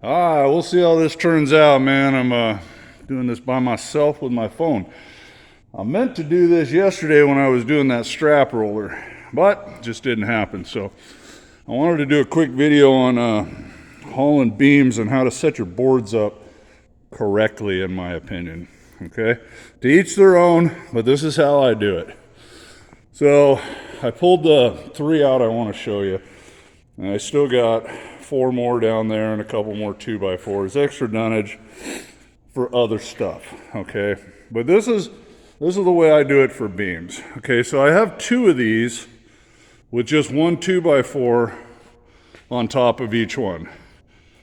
All right, we'll see how this turns out, man. I'm doing this by myself with my phone. I meant to do this yesterday when I was doing that strap roller, but it just didn't happen. So I wanted to do a quick video on hauling beams and how to set your boards up correctly, in my opinion. Okay, to each their own, but this is how I do it. So I pulled the 3 out I want to show you, and I still got 4 more down there and a couple more 2x4s, extra dunnage for other stuff. Okay, but this is the way I do it for beams. Okay, so I have 2 of these with just one 2x4 on top of each one,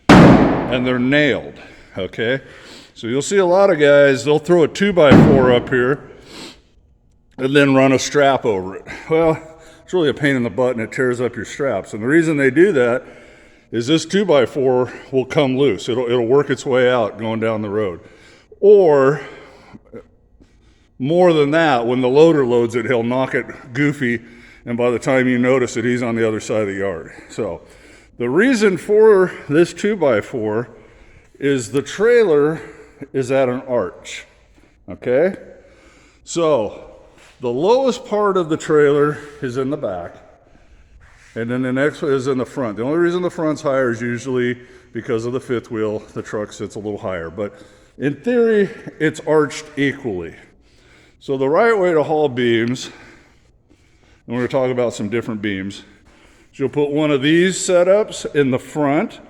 and they're nailed. Okay, so you'll see a lot of guys, they'll throw a 2x4 up here and then run a strap over it. Well, it's really a pain in the butt and it tears up your straps. And the reason they do that is this 2x4 will come loose. It'll work its way out going down the road. Or more than that, when the loader loads it, he'll knock it goofy, and by the time you notice it, he's on the other side of the yard. So the reason for this 2x4 is the trailer is at an arch. Okay, so the lowest part of the trailer is in the back, and then the next one is in the front. The only reason the front's higher is usually because of the fifth wheel. The truck sits a little higher, but in theory, it's arched equally. So the right way to haul beams, and we're going to talk about some different beams, is you'll put one of these setups in the front,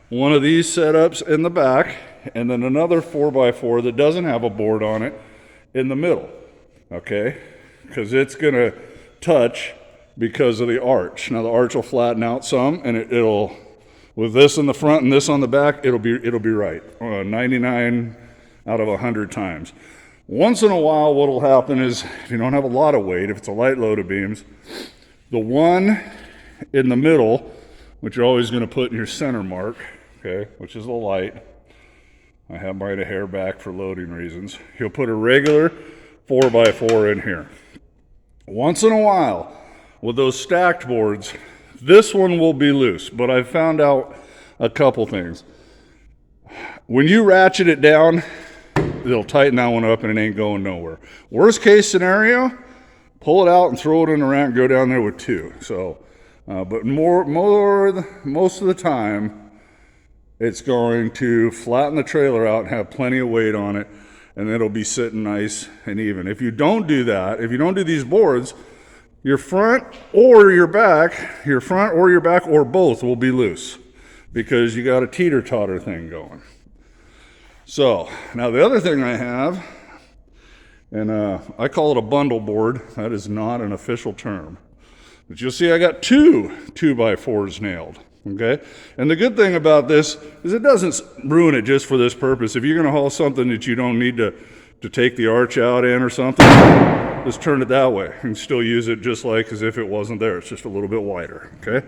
one of these setups in the back, and then another 4x4 that doesn't have a board on it in the middle. Okay, because it's going to touch because of the arch. Now the arch will flatten out some, and it'll, with this in the front and this on the back, it'll be right 99 out of 100 times. Once in a while, what will happen is, if you don't have a lot of weight, if it's a light load of beams, the one in the middle, which you're always going to put in your center mark, okay, which is the light. I have mine a hair back for loading reasons. You'll put a regular 4x4 in here. Once in a while, with those stacked boards, this one will be loose, but I've found out a couple things. When you ratchet it down, it'll tighten that one up and it ain't going nowhere. Worst case scenario, pull it out and throw it in the rack and go down there with 2. So, but most of the time, it's going to flatten the trailer out and have plenty of weight on it, and it'll be sitting nice and even. If you don't do that, if you don't do these boards, your front or your back or both will be loose because you got a teeter-totter thing going. So now the other thing I have, and I call it a bundle board. That is not an official term, but you'll see I got 2 2x4s nailed. Okay, and the good thing about this is it doesn't ruin it just for this purpose. If you're going to haul something that you don't need to take the arch out in or something, just turn it that way and still use it just like as if it wasn't there. It's just a little bit wider. Okay,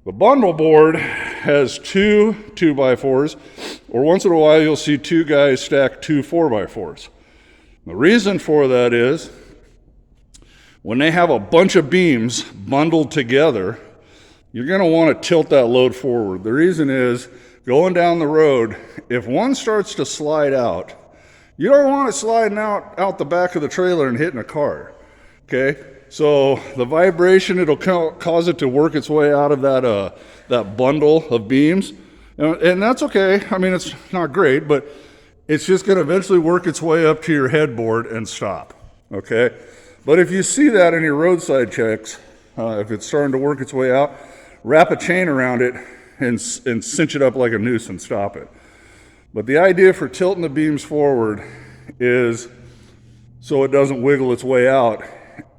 the bundle board has 2 2x4s, or once in a while you'll see 2 guys stack 2 4x4s. The reason for that is when they have a bunch of beams bundled together, you're going to want to tilt that load forward. The reason is, going down the road, if one starts to slide out, you don't want it sliding out the back of the trailer and hitting a car. Okay, so the vibration, it'll cause it to work its way out of that bundle of beams, and that's okay. I mean, it's not great, but it's just going to eventually work its way up to your headboard and stop. Okay, but if you see that in your roadside checks, if it's starting to work its way out, wrap a chain around it and cinch it up like a noose and stop it. But the idea for tilting the beams forward is so it doesn't wiggle its way out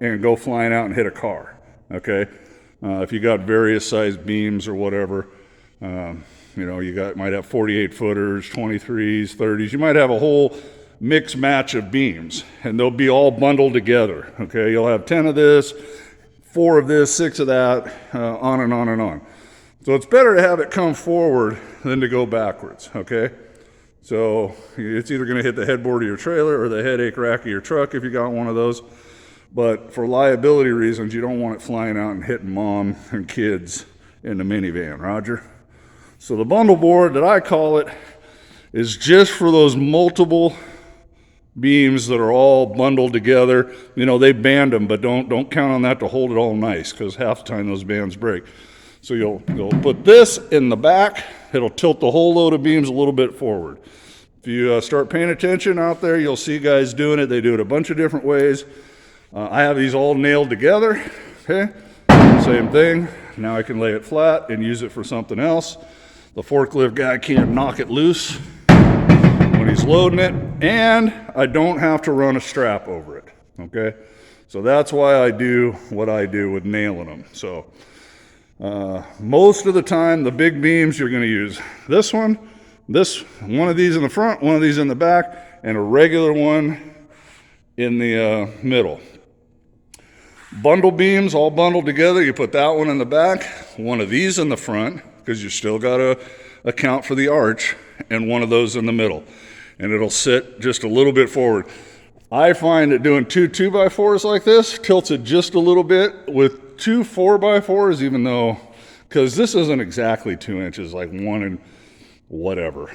and go flying out and hit a car. Okay, if you got various sized beams or whatever, you might have 48 footers, 23s, 30s. You might have a whole mixed match of beams, and they'll be all bundled together. Okay, you'll have 10 of this, 4 of this, 6 of that, on and on and on. So it's better to have it come forward than to go backwards, okay? So it's either going to hit the headboard of your trailer or the headache rack of your truck if you got one of those. But for liability reasons, you don't want it flying out and hitting mom and kids in the minivan, Roger? So the bundle board that I call it is just for those multiple beams that are all bundled together. You know, they band them, but don't count on that to hold it all nice, because half the time those bands break. So you'll put this in the back. It'll tilt the whole load of beams a little bit forward. If you start paying attention out there, you'll see guys doing it. They do it a bunch of different ways. I have these all nailed together, okay? Same thing. Now I can lay it flat and use it for something else. The forklift guy can't knock it loose when he's loading it, and I don't have to run a strap over it, okay? So that's why I do what I do with nailing them. So most of the time, the big beams, you're gonna use this one of these in the front, one of these in the back, and a regular one in the middle. Bundle beams all bundled together, you put that one in the back, one of these in the front, because you still got to account for the arch, and one of those in the middle. And it'll sit just a little bit forward. I find that doing two 2x4s like this tilts it just a little bit. With two 4x4s, even though, because this isn't exactly 2 inches, like 1 and whatever.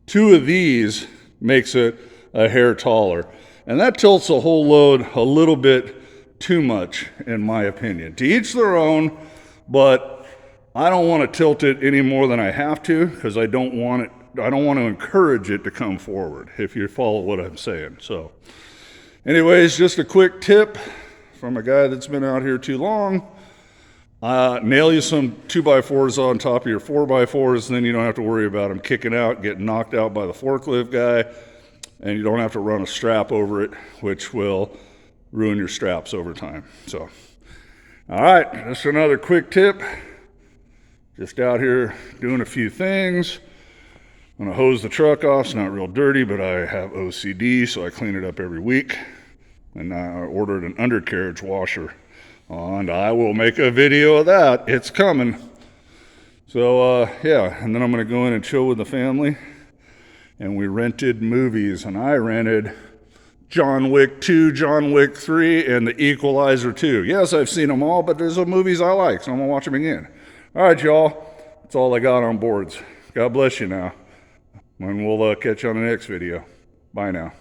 Two of these makes it a hair taller. And that tilts the whole load a little bit too much, in my opinion. To each their own, but I don't want to tilt it any more than I have to, because I don't want to encourage it to come forward, if you follow what I'm saying. So anyways, just a quick tip from a guy that's been out here too long. Nail you some 2x4s on top of your 4x4s, then you don't have to worry about them kicking out, getting knocked out by the forklift guy, and you don't have to run a strap over it, which will ruin your straps over time. So, all right, just another quick tip. Just out here doing a few things. I'm gonna hose the truck off. It's not real dirty, but I have OCD, so I clean it up every week. And I ordered an undercarriage washer, and I will make a video of that. It's coming. So yeah, and then I'm gonna go in and chill with the family. And we rented movies, and I rented John Wick 2, John Wick 3, and The Equalizer 2. Yes, I've seen them all, but there's some movies I like, so I'm gonna watch them again. All right, y'all, that's all I got on boards. God bless you now, and we'll catch you on the next video. Bye now.